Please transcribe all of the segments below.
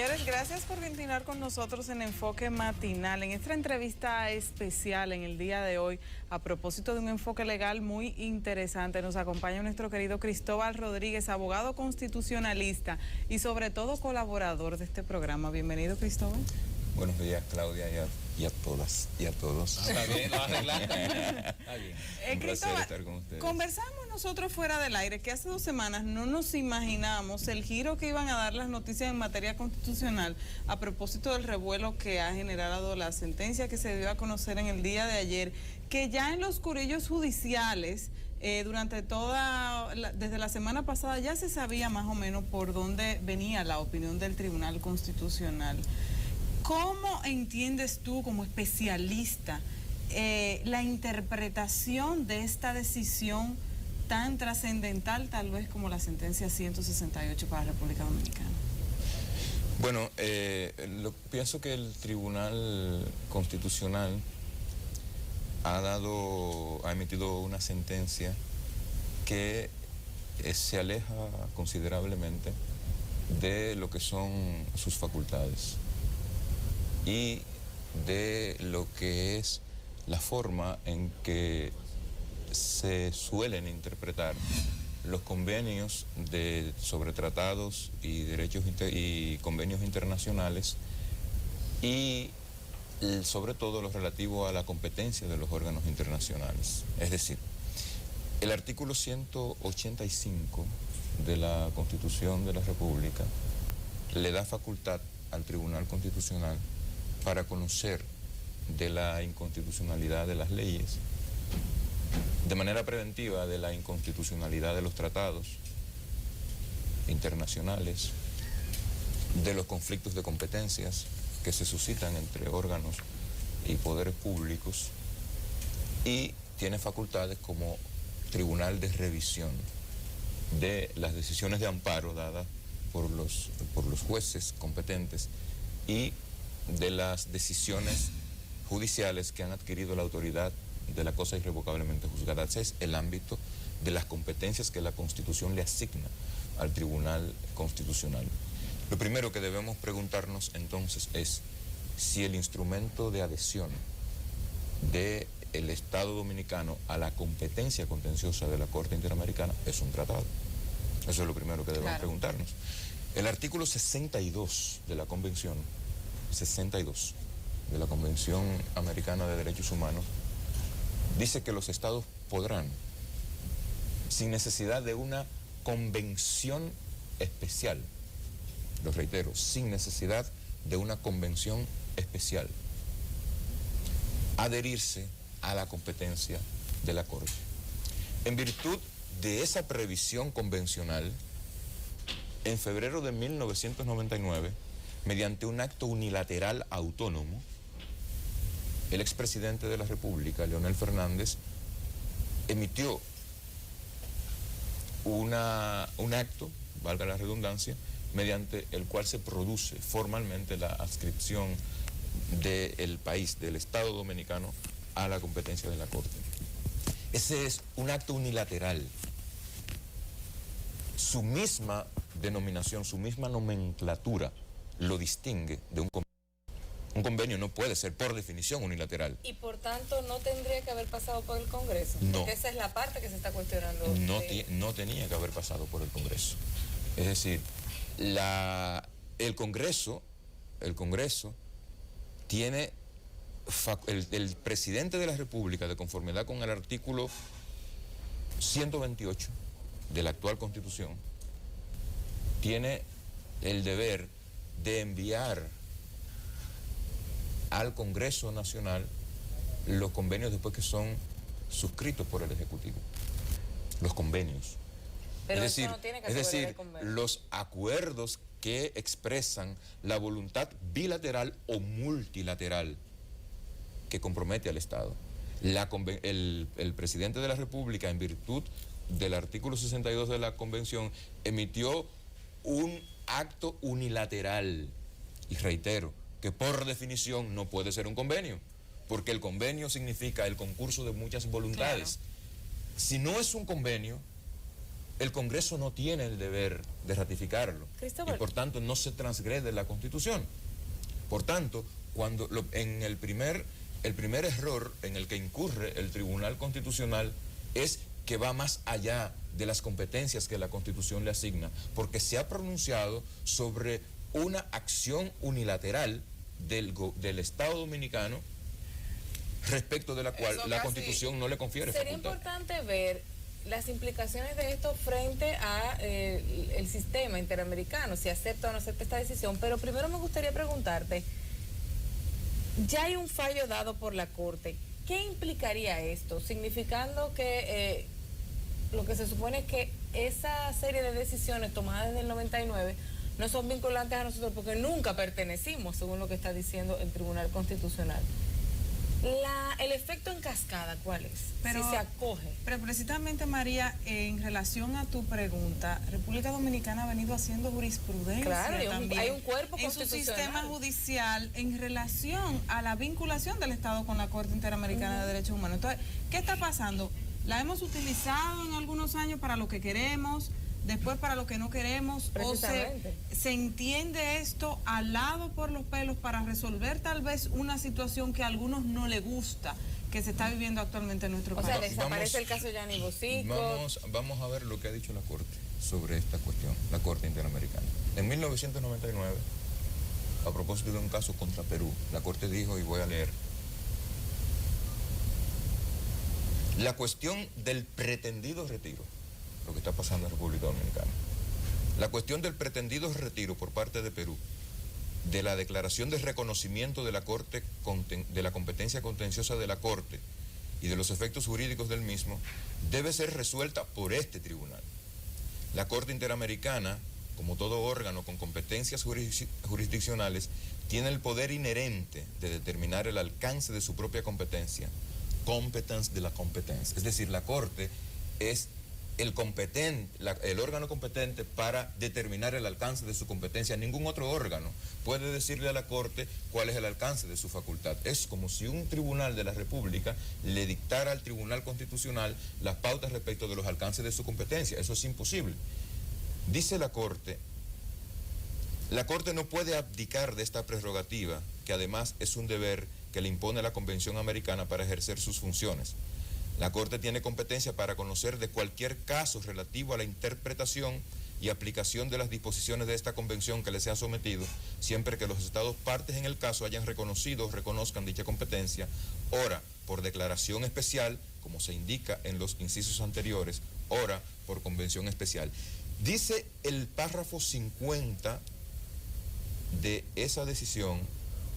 Señores, gracias por continuar con nosotros en Enfoque Matinal. En esta entrevista especial en el día de hoy, a propósito de un enfoque legal muy interesante, nos acompaña nuestro querido Cristóbal Rodríguez, abogado constitucionalista y sobre todo colaborador de este programa. Bienvenido, Cristóbal. Buenos días, Claudia, y a todas y a todos. Está bien, lo arreglaste. Está bien. Un placer estar con ustedes. Conversamos nosotros fuera del aire que hace 2 semanas no nos imaginamos el giro que iban a dar las noticias en materia constitucional a propósito del revuelo que ha generado la sentencia que se dio a conocer en el día de ayer, que ya en los curillos judiciales desde la semana pasada ya se sabía más o menos por dónde venía la opinión del Tribunal Constitucional. ¿Cómo entiendes tú, como especialista, la interpretación de esta decisión tan trascendental, tal vez como la sentencia 168 para la República Dominicana? Bueno, pienso que el Tribunal Constitucional ha emitido una sentencia que se aleja considerablemente de lo que son sus facultades y de lo que es la forma en que se suelen interpretar los convenios sobre tratados y derechos y convenios internacionales y sobre todo lo relativo a la competencia de los órganos internacionales. Es decir, el artículo 185 de la Constitución de la República le da facultad al Tribunal Constitucional para conocer de la inconstitucionalidad de las leyes, de manera preventiva de la inconstitucionalidad de los tratados internacionales, de los conflictos de competencias que se suscitan entre órganos y poderes públicos, y tiene facultades como tribunal de revisión de las decisiones de amparo dadas por los jueces competentes y de las decisiones judiciales que han adquirido la autoridad de la cosa irrevocablemente juzgada. Ese es el ámbito de las competencias que la Constitución le asigna al Tribunal Constitucional. Lo primero que debemos preguntarnos entonces es si el instrumento de adhesión del Estado Dominicano a la competencia contenciosa de la Corte Interamericana es un tratado. Eso es lo primero que debemos preguntarnos. El artículo 62 de la Convención 62 de la Convención Americana de Derechos Humanos dice que los estados podrán, sin necesidad de una convención especial, lo reitero, sin necesidad de una convención especial, adherirse a la competencia de la Corte. En virtud de esa previsión convencional, en febrero de 1999, mediante un acto unilateral autónomo, el expresidente de la República, Leonel Fernández, emitió un acto, valga la redundancia, mediante el cual se produce formalmente la adscripción del país, del Estado Dominicano, a la competencia de la Corte. Ese es un acto unilateral. Su misma denominación, su misma nomenclatura lo distingue de un convenio. Un convenio no puede ser por definición unilateral. Y por tanto no tendría que haber pasado por el Congreso. No. Porque esa es la parte que se está cuestionando. No tenía que haber pasado por el Congreso. Es decir, el Congreso tiene el presidente de la República, de conformidad con el artículo 128 de la actual Constitución, tiene el deber de enviar al Congreso Nacional los convenios después que son suscritos por el Ejecutivo. Los convenios. Pero eso no tiene que ser el convenio. Los acuerdos que expresan la voluntad bilateral o multilateral que compromete al Estado. El presidente de la República, en virtud del artículo 62 de la Convención, emitió un acto unilateral, y reitero, que por definición no puede ser un convenio, porque el convenio significa el concurso de muchas voluntades. Claro. Si no es un convenio, el Congreso no tiene el deber de ratificarlo y por tanto no se transgrede la Constitución. Por tanto, cuando en el primer error en el que incurre el Tribunal Constitucional es que va más allá de las competencias que la Constitución le asigna, porque se ha pronunciado sobre una acción unilateral del Estado Dominicano respecto de la cual la Constitución no le confiere facultad. Sería importante ver las implicaciones de esto frente a el sistema interamericano, si acepta o no acepta esta decisión, pero primero me gustaría preguntarte, ya hay un fallo dado por la Corte, ¿qué implicaría esto? Significando que lo que se supone es que esa serie de decisiones tomadas desde el 99 no son vinculantes a nosotros porque nunca pertenecimos, según lo que está diciendo el Tribunal Constitucional. El efecto en cascada, ¿cuál es? Si se acoge. Pero precisamente, María, en relación a tu pregunta, República Dominicana ha venido haciendo jurisprudencia. Claro, hay un cuerpo en su constitucional sistema judicial en relación a la vinculación del Estado con la Corte Interamericana de Derechos Humanos. Entonces, ¿qué está pasando? La hemos utilizado en algunos años para lo que queremos, después para lo que no queremos, o se entiende esto al lado por los pelos para resolver tal vez una situación que a algunos no les gusta, que se está viviendo actualmente en nuestro país. O sea, desaparece el caso de Gianni Bosico. Vamos a ver lo que ha dicho la Corte sobre esta cuestión, la Corte Interamericana. En 1999, a propósito de un caso contra Perú, la Corte dijo, y voy a leer, la cuestión del pretendido retiro, lo que está pasando en República Dominicana. La cuestión del pretendido retiro por parte de Perú de la declaración de reconocimiento de la Corte, de la competencia contenciosa de la Corte y de los efectos jurídicos del mismo, debe ser resuelta por este tribunal. La Corte Interamericana, como todo órgano con competencias jurisdiccionales, tiene el poder inherente de determinar el alcance de su propia competencia, competence de la competencia. Es decir, la Corte es el órgano competente para determinar el alcance de su competencia. Ningún otro órgano puede decirle a la Corte cuál es el alcance de su facultad. Es como si un tribunal de la República le dictara al Tribunal Constitucional las pautas respecto de los alcances de su competencia. Eso es imposible. Dice la Corte no puede abdicar de esta prerrogativa, que además es un deber que le impone la Convención Americana para ejercer sus funciones. La Corte tiene competencia para conocer de cualquier caso relativo a la interpretación y aplicación de las disposiciones de esta convención que le sea sometido, siempre que los estados partes en el caso hayan reconocido o reconozcan dicha competencia, ora por declaración especial, como se indica en los incisos anteriores, ora por convención especial. Dice el párrafo 50 de esa decisión,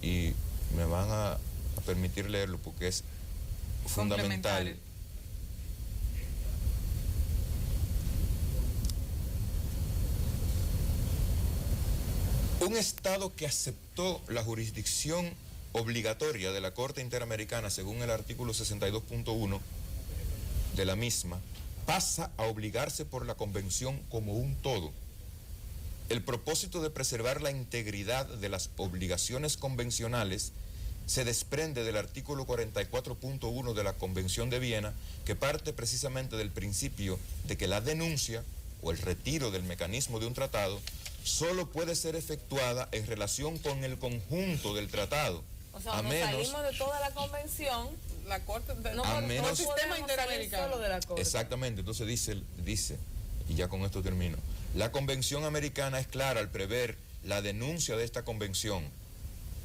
y me van a permitir leerlo porque es fundamental. Un Estado que aceptó la jurisdicción obligatoria de la Corte Interamericana según el artículo 62.1 de la misma, pasa a obligarse por la Convención como un todo. El propósito de preservar la integridad de las obligaciones convencionales se desprende del artículo 44.1 de la Convención de Viena, que parte precisamente del principio de que la denuncia o el retiro del mecanismo de un tratado solo puede ser efectuada en relación con el conjunto del tratado. O sea, salimos de toda la convención, la Corte, el sistema interamericano. Solo de la Corte. Exactamente, entonces dice, y ya con esto termino, la Convención Americana es clara al prever la denuncia de esta convención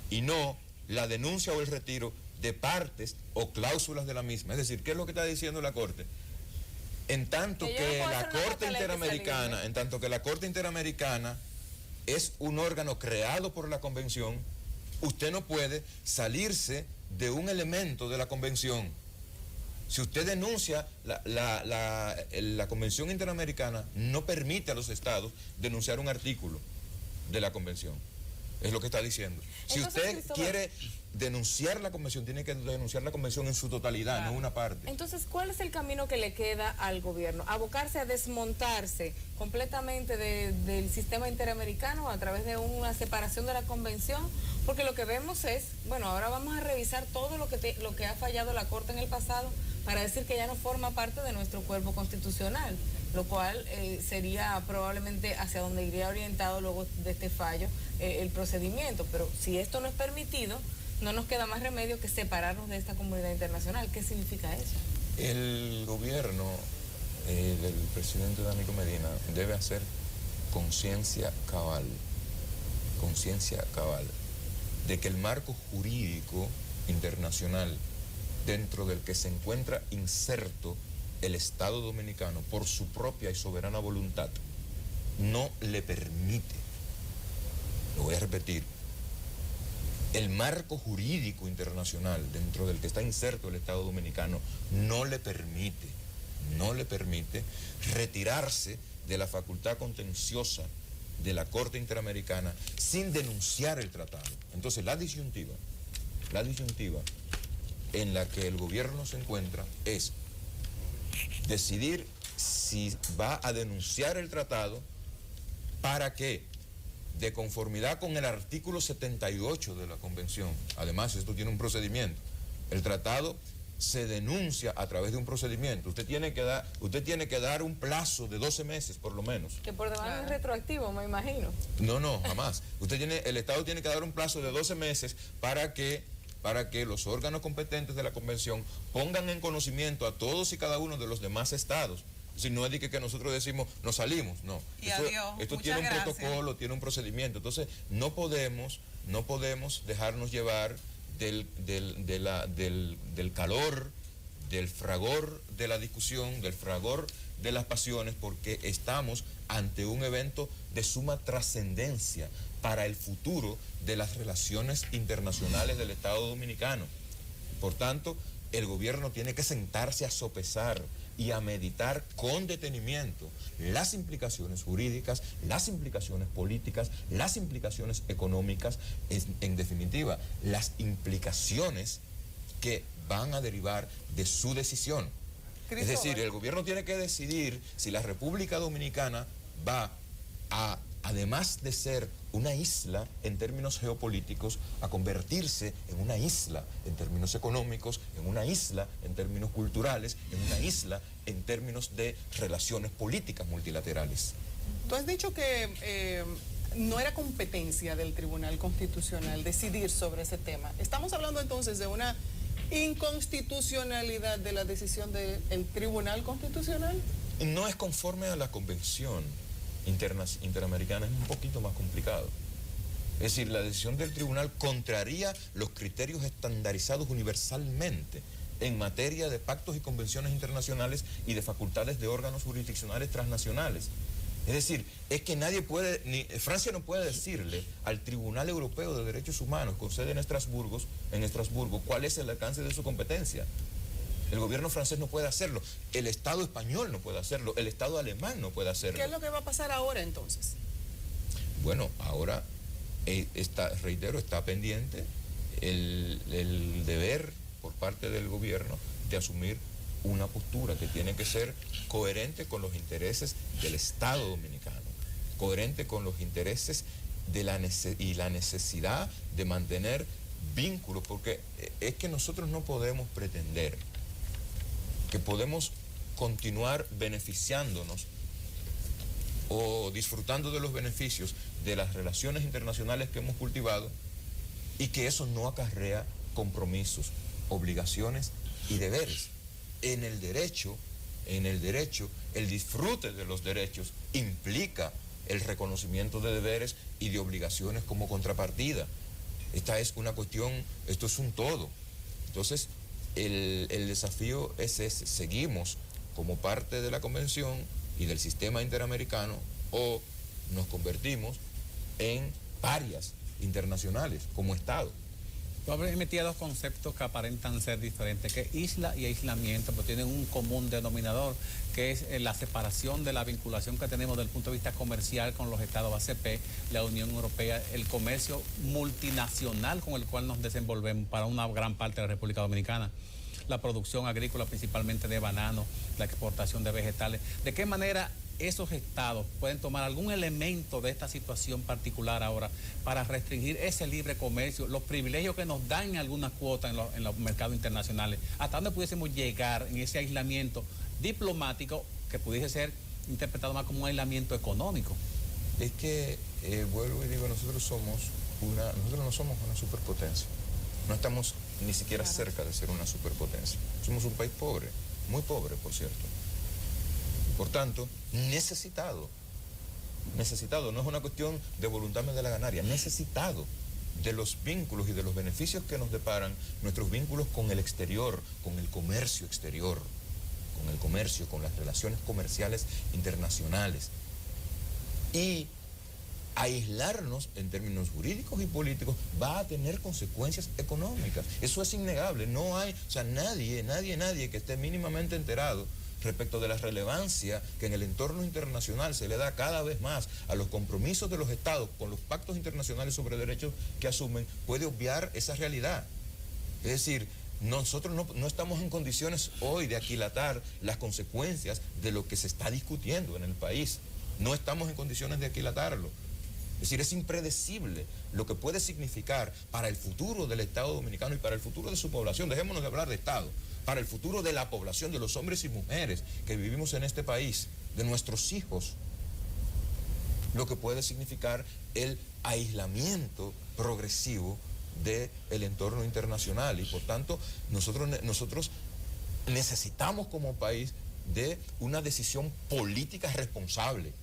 y no la denuncia o el retiro de partes o cláusulas de la misma. Es decir, ¿qué es lo que está diciendo la Corte? En tanto que la Corte Interamericana es un órgano creado por la Convención, usted no puede salirse de un elemento de la Convención. Si usted denuncia, la Convención Interamericana no permite a los estados denunciar un artículo de la Convención. Es lo que está diciendo. Si usted quiere denunciar la convención, tiene que denunciar la convención en su totalidad, no una parte. Entonces, ¿cuál es el camino que le queda al gobierno? ¿Abocarse a desmontarse completamente del sistema interamericano a través de una separación de la convención? Porque lo que vemos es, bueno, ahora vamos a revisar todo lo que ha fallado la Corte en el pasado para decir que ya no forma parte de nuestro cuerpo constitucional. lo cual sería probablemente hacia donde iría orientado luego de este fallo el procedimiento. Pero si esto no es permitido, no nos queda más remedio que separarnos de esta comunidad internacional. ¿Qué significa eso? El gobierno del presidente Danilo Medina debe hacer conciencia cabal, de que el marco jurídico internacional dentro del que se encuentra inserto el Estado dominicano por su propia y soberana voluntad no le permite, lo voy a repetir, el marco jurídico internacional dentro del que está inserto el Estado dominicano no le permite retirarse de la facultad contenciosa de la Corte Interamericana sin denunciar el tratado. Entonces la disyuntiva en la que el gobierno se encuentra es decidir si va a denunciar el tratado para que, de conformidad con el artículo 78 de la Convención, además esto tiene un procedimiento, el tratado se denuncia a través de un procedimiento. Usted tiene que dar un plazo de 12 meses por lo menos. Que por demás es retroactivo, me imagino. No, jamás. El Estado tiene que dar un plazo de 12 meses para que los órganos competentes de la Convención pongan en conocimiento a todos y cada uno de los demás estados. Si no es de que nosotros decimos, nos salimos, no. Esto tiene un protocolo, tiene un procedimiento. Entonces, no podemos dejarnos llevar del calor, del fragor de la discusión, del fragor de las pasiones, porque estamos ante un evento de suma trascendencia para el futuro de las relaciones internacionales del Estado dominicano. Por tanto, el gobierno tiene que sentarse a sopesar y a meditar con detenimiento las implicaciones jurídicas, las implicaciones políticas, las implicaciones económicas, en definitiva, las implicaciones que van a derivar de su decisión. Es decir, el gobierno tiene que decidir si la República Dominicana va a, además de ser una isla en términos geopolíticos, a convertirse en una isla en términos económicos, en una isla en términos culturales, en una isla en términos de relaciones políticas multilaterales. Tú has dicho que no era competencia del Tribunal Constitucional decidir sobre ese tema. ¿Estamos hablando entonces de una inconstitucionalidad de la decisión del Tribunal Constitucional? No es conforme a la Convención Interamericana, es un poquito más complicado. Es decir, la decisión del tribunal contraría los criterios estandarizados universalmente en materia de pactos y convenciones internacionales y de facultades de órganos jurisdiccionales transnacionales. Es decir, es que nadie puede, Francia no puede decirle al Tribunal Europeo de Derechos Humanos con sede en Estrasburgo, cuál es el alcance de su competencia. El gobierno francés no puede hacerlo, el Estado español no puede hacerlo, el Estado alemán no puede hacerlo. ¿Qué es lo que va a pasar ahora entonces? Bueno, ahora, reitero, está pendiente el deber por parte del gobierno de asumir una postura que tiene que ser coherente con los intereses del Estado dominicano, coherente con los intereses de la necesidad de mantener vínculos, porque es que nosotros no podemos pretender que podemos continuar beneficiándonos o disfrutando de los beneficios de las relaciones internacionales que hemos cultivado y que eso no acarrea compromisos, obligaciones y deberes. En el derecho, el disfrute de los derechos implica el reconocimiento de deberes y de obligaciones como contrapartida. Esta es una cuestión, esto es un todo. Entonces, el desafío es ese. Seguimos como parte de la Convención y del sistema interamericano o nos convertimos en parias internacionales como Estado. Tú has metido dos conceptos que aparentan ser diferentes, que isla y aislamiento, pero tienen un común denominador, que es la separación de la vinculación que tenemos desde el punto de vista comercial con los estados ACP, la Unión Europea, el comercio multinacional con el cual nos desenvolvemos para una gran parte de la República Dominicana, la producción agrícola principalmente de bananos, la exportación de vegetales. ¿De qué manera esos estados pueden tomar algún elemento de esta situación particular ahora para restringir ese libre comercio, los privilegios que nos dan en algunas cuotas en los mercados internacionales? ¿Hasta dónde pudiésemos llegar en ese aislamiento diplomático que pudiese ser interpretado más como un aislamiento económico. Es que, vuelvo y digo, nosotros no somos una superpotencia. No estamos ni siquiera cerca de ser una superpotencia. Somos un país pobre, muy pobre, por cierto. Por tanto, necesitado, no es una cuestión de voluntad de la ganaria, necesitado de los vínculos y de los beneficios que nos deparan nuestros vínculos con el exterior, con el comercio exterior, con las relaciones comerciales internacionales. Y aislarnos en términos jurídicos y políticos va a tener consecuencias económicas. Eso es innegable. No hay, o sea, nadie que esté mínimamente enterado respecto de la relevancia que en el entorno internacional se le da cada vez más a los compromisos de los estados con los pactos internacionales sobre derechos que asumen, puede obviar esa realidad. Es decir, nosotros no estamos en condiciones hoy de aquilatar las consecuencias de lo que se está discutiendo en el país. No estamos en condiciones de aquilatarlo. Es decir, es impredecible lo que puede significar para el futuro del Estado Dominicano y para el futuro de su población. Dejémonos de hablar de Estado. Para el futuro de la población, de los hombres y mujeres que vivimos en este país, de nuestros hijos, lo que puede significar el aislamiento progresivo del entorno internacional. Y por tanto, nosotros necesitamos como país de una decisión política responsable,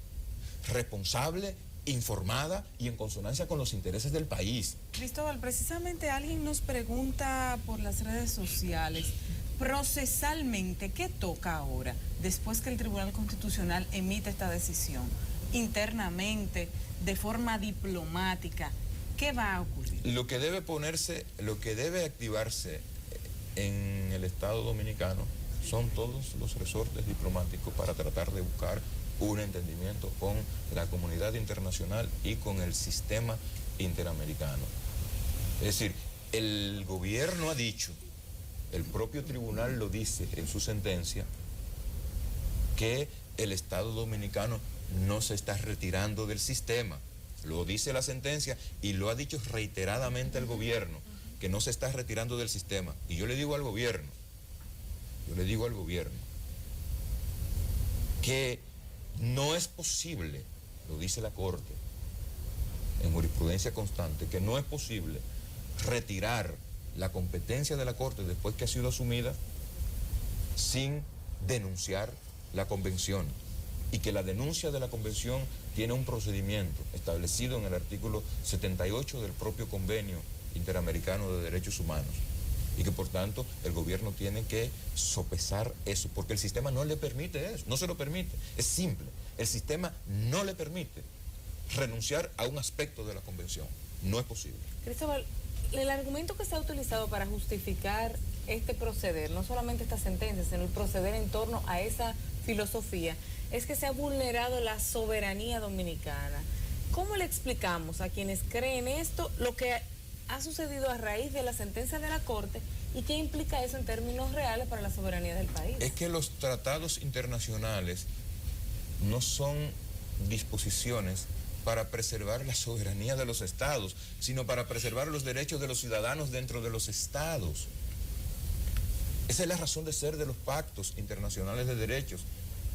informada y en consonancia con los intereses del país. Cristóbal, precisamente alguien nos pregunta por las redes sociales, procesalmente, ¿qué toca ahora, después que el Tribunal Constitucional emite esta decisión? Internamente, de forma diplomática, ¿qué va a ocurrir? Lo que debe activarse en el Estado Dominicano son todos los resortes diplomáticos para tratar de buscar un entendimiento con la comunidad internacional y con el sistema interamericano. Es decir, el gobierno ha dicho, el propio tribunal lo dice en su sentencia, que el Estado Dominicano no se está retirando del sistema. Lo dice la sentencia y lo ha dicho reiteradamente el gobierno, que no se está retirando del sistema. Y yo le digo al gobierno, que no es posible, lo dice la Corte en jurisprudencia constante, que no es posible retirar la competencia de la Corte después que ha sido asumida sin denunciar la Convención, y que la denuncia de la Convención tiene un procedimiento establecido en el artículo 78 del propio Convenio Interamericano de Derechos Humanos, y que por tanto el gobierno tiene que sopesar eso, porque el sistema no le permite eso, no se lo permite, es simple, el sistema no le permite renunciar a un aspecto de la Convención, no es posible. Cristóbal, el argumento que se ha utilizado para justificar este proceder, no solamente esta sentencia, sino el proceder en torno a esa filosofía, es que se ha vulnerado la soberanía dominicana. ¿Cómo le explicamos a quienes creen esto lo que ha sucedido a raíz de la sentencia de la Corte y qué implica eso en términos reales para la soberanía del país? Es que los tratados internacionales no son disposiciones para preservar la soberanía de los estados, sino para preservar los derechos de los ciudadanos dentro de los estados. Esa es la razón de ser de los pactos internacionales de derechos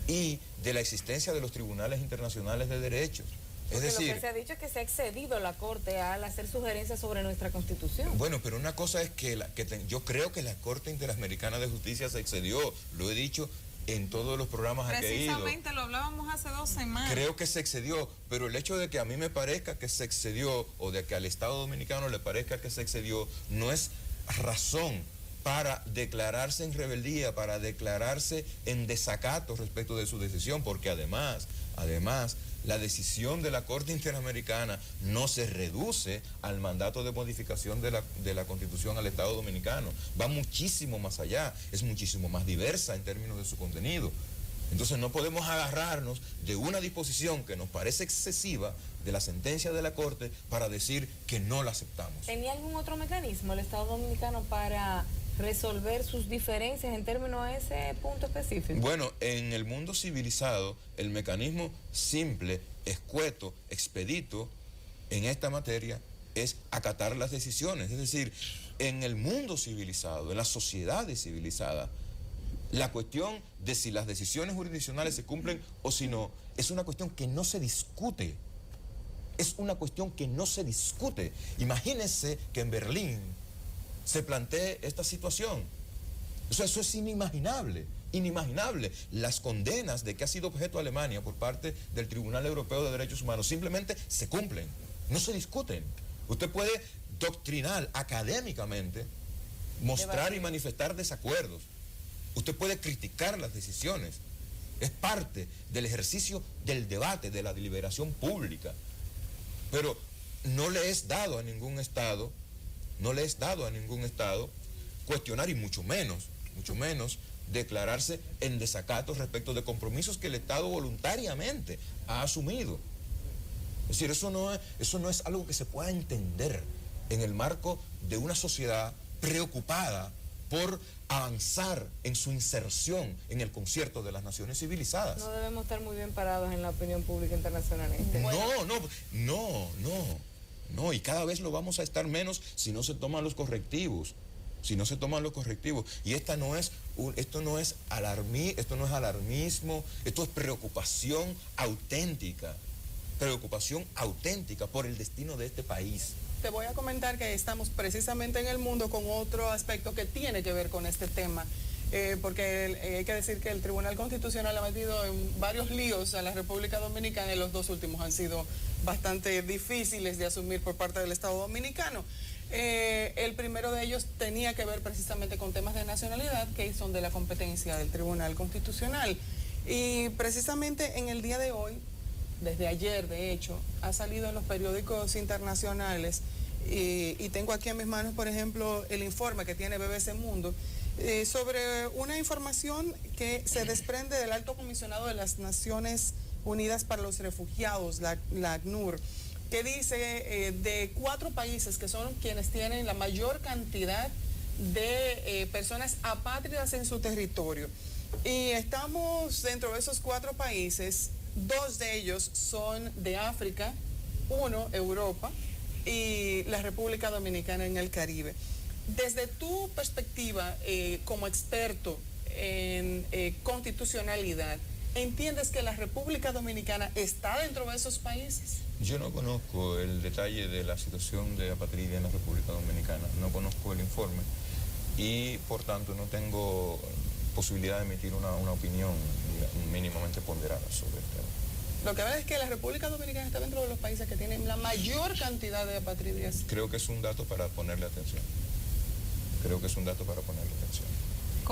y de la existencia de los tribunales internacionales de derechos. Porque es decir, lo que se ha dicho es que se ha excedido la Corte al hacer sugerencias sobre nuestra Constitución. Bueno, pero una cosa es que, yo creo que la Corte Interamericana de Justicia se excedió, lo he dicho en todos los programas a que he ido. Precisamente lo hablábamos hace 2 semanas. Creo que se excedió, pero el hecho de que a mí me parezca que se excedió o de que al Estado Dominicano le parezca que se excedió no es razón para declararse en rebeldía, para declararse en desacato respecto de su decisión, porque además, la decisión de la Corte Interamericana no se reduce al mandato de modificación de la Constitución al Estado Dominicano, va muchísimo más allá, es muchísimo más diversa en términos de su contenido. Entonces no podemos agarrarnos de una disposición que nos parece excesiva de la sentencia de la Corte para decir que no la aceptamos. ¿Tenía algún otro mecanismo el Estado Dominicano para resolver sus diferencias en términos de ese punto específico? Bueno, en el mundo civilizado, el mecanismo simple, escueto, expedito en esta materia es acatar las decisiones. Es decir, en el mundo civilizado, en las sociedades civilizadas, La cuestión de si las decisiones jurisdiccionales se cumplen o si no, es una cuestión que no se discute. Es una cuestión que no se discute. Imagínense que en Berlín se plantee esta situación. O sea, eso es inimaginable, inimaginable. Las condenas de que ha sido objeto Alemania por parte del Tribunal Europeo de Derechos Humanos simplemente se cumplen, no se discuten. Usted puede doctrinar académicamente, mostrar y manifestar desacuerdos. Usted puede criticar las decisiones. Es parte del ejercicio del debate, de la deliberación pública. Pero no le es dado a ningún Estado, cuestionar y mucho menos declararse en desacato respecto de compromisos que el Estado voluntariamente ha asumido. Es decir, eso no es algo que se pueda entender en el marco de una sociedad preocupada por avanzar en su inserción en el concierto de las naciones civilizadas. No debemos estar muy bien parados en la opinión pública internacional. No, y cada vez lo vamos a estar menos si no se toman los correctivos. Y esto no es alarmismo, esto es preocupación auténtica por el destino de este país. Te voy a comentar que estamos precisamente en el mundo con otro aspecto que tiene que ver con este tema, porque hay que decir que el Tribunal Constitucional ha metido en varios líos a la República Dominicana y los dos últimos han sido bastante difíciles de asumir por parte del Estado dominicano. El primero de ellos tenía que ver precisamente con temas de nacionalidad que son de la competencia del Tribunal Constitucional. Y precisamente en el día de hoy, desde ayer de hecho, ha salido en los periódicos internacionales y tengo aquí en mis manos, por ejemplo, el informe que tiene BBC Mundo sobre una información que se desprende del Alto Comisionado de las Naciones Unidas para los Refugiados, la ACNUR, que dice de 4 países que son quienes tienen la mayor cantidad de personas apátridas en su territorio. Y estamos dentro de esos 4 países, 2 de ellos son de África, 1 Europa y la República Dominicana en el Caribe. Desde tu perspectiva como experto en constitucionalidad, ¿entiendes que la República Dominicana está dentro de esos países? Yo no conozco el detalle de la situación de apatridia en la República Dominicana, no conozco el informe y por tanto no tengo posibilidad de emitir una opinión mínimamente ponderada sobre el tema. Lo que veo es que la República Dominicana está dentro de los países que tienen la mayor cantidad de apatridias. Creo que es un dato para ponerle atención.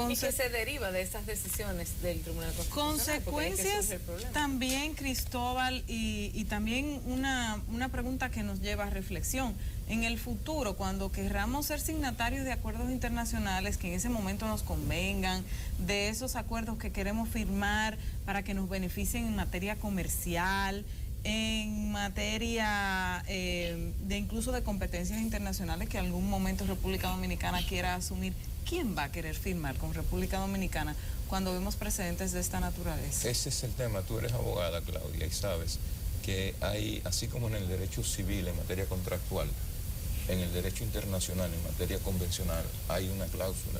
Y que se deriva de esas decisiones del Tribunal Constitucional. Consecuencias también, Cristóbal, y también una pregunta que nos lleva a reflexión. En el futuro, cuando querramos ser signatarios de acuerdos internacionales que en ese momento nos convengan, de esos acuerdos que queremos firmar para que nos beneficien en materia comercial, en materia de incluso de competencias internacionales que en algún momento República Dominicana quiera asumir, ¿quién va a querer firmar con República Dominicana cuando vemos precedentes de esta naturaleza? Ese es el tema. Tú eres abogada, Claudia, y sabes que hay, así como en el derecho civil en materia contractual, en el derecho internacional en materia convencional hay una cláusula,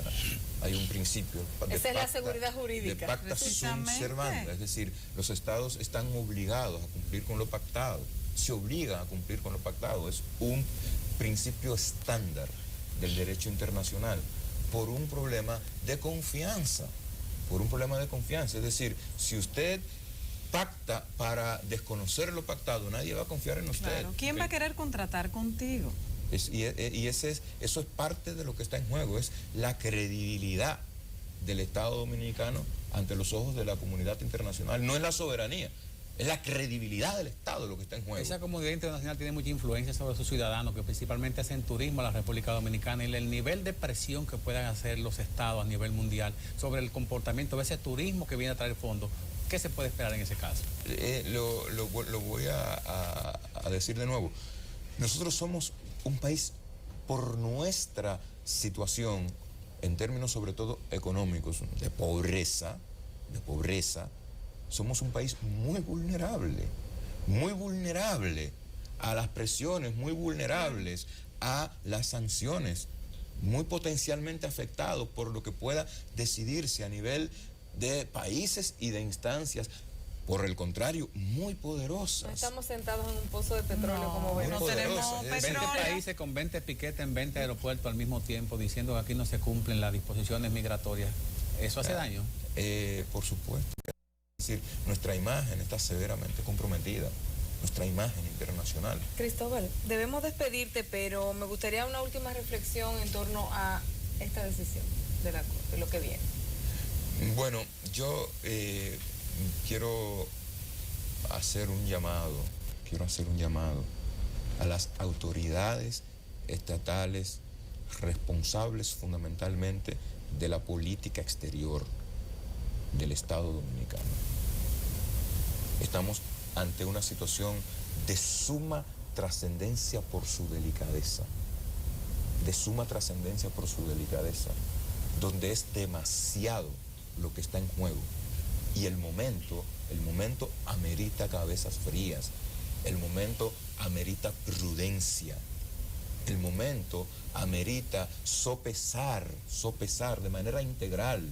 hay un principio de esa es la seguridad jurídica, de pacta sunt servanda, es decir, los estados están obligados a cumplir con lo pactado, se obligan a cumplir con lo pactado, es un principio estándar del derecho internacional por un problema de confianza, es decir, si usted pacta para desconocer lo pactado, nadie va a confiar en usted. Claro. ¿Quién va a querer contratar contigo? Eso es parte de lo que está en juego, es la credibilidad del Estado dominicano ante los ojos de la comunidad internacional. No es la soberanía, es la credibilidad del Estado lo que está en juego. Esa comunidad internacional tiene mucha influencia sobre sus ciudadanos que principalmente hacen turismo a la República Dominicana y el nivel de presión que puedan hacer los estados a nivel mundial sobre el comportamiento de ese turismo que viene a traer fondos. ¿Qué se puede esperar en ese caso? Lo voy a decir de nuevo. Nosotros somos un país, por nuestra situación, en términos sobre todo económicos, de pobreza, somos un país muy vulnerable a las presiones, muy vulnerables a las sanciones muy potencialmente afectados por lo que pueda decidirse a nivel de países y de instancias, por el contrario, muy poderosas. No estamos sentados en un pozo de petróleo No, como vemos. no tenemos poderosas, 20 petróleo. países con 20 piquetes en 20 aeropuertos al mismo tiempo diciendo que aquí no se cumplen las disposiciones migratorias. ¿Eso hace daño? Por supuesto. Es decir, nuestra imagen está severamente comprometida, nuestra imagen internacional. Cristóbal, debemos despedirte, pero me gustaría una última reflexión en torno a esta decisión de la Corte, de lo que viene. Bueno, yo quiero hacer un llamado a las autoridades estatales responsables fundamentalmente de la política exterior del Estado Dominicano. Estamos ante una situación de suma trascendencia por su delicadeza, donde es demasiado lo que está en juego. Y el momento amerita cabezas frías, el momento amerita prudencia, el momento amerita sopesar de manera integral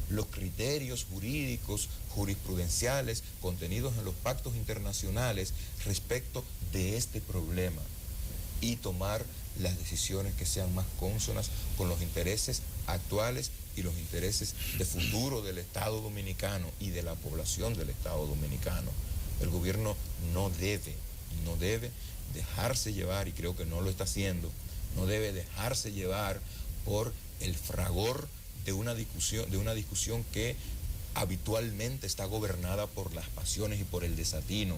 los criterios jurídicos, jurisprudenciales, contenidos en los pactos internacionales respecto de este problema y tomar las decisiones que sean más cónsonas con los intereses actuales y los intereses de futuro del Estado Dominicano y de la población del Estado Dominicano. El gobierno no debe dejarse llevar, y creo que no lo está haciendo, no debe dejarse llevar por el fragor de una discusión que habitualmente está gobernada por las pasiones y por el desatino.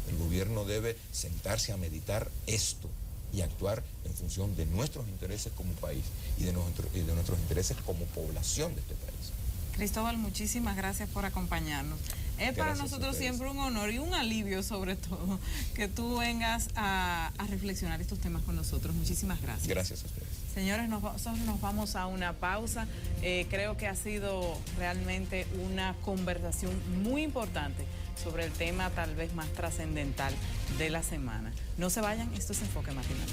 El gobierno debe sentarse a meditar esto y actuar en función de nuestros intereses como país y de nuestros intereses como población de este país. Cristóbal, muchísimas gracias por acompañarnos. Es para nosotros siempre un honor y un alivio, sobre todo, que tú vengas a reflexionar estos temas con nosotros. Muchísimas gracias. Gracias a ustedes. Señores, nosotros nos vamos a una pausa. Creo que ha sido realmente una conversación muy importante sobre el tema tal vez más trascendental de la semana. No se vayan, esto es Enfoque Matinal.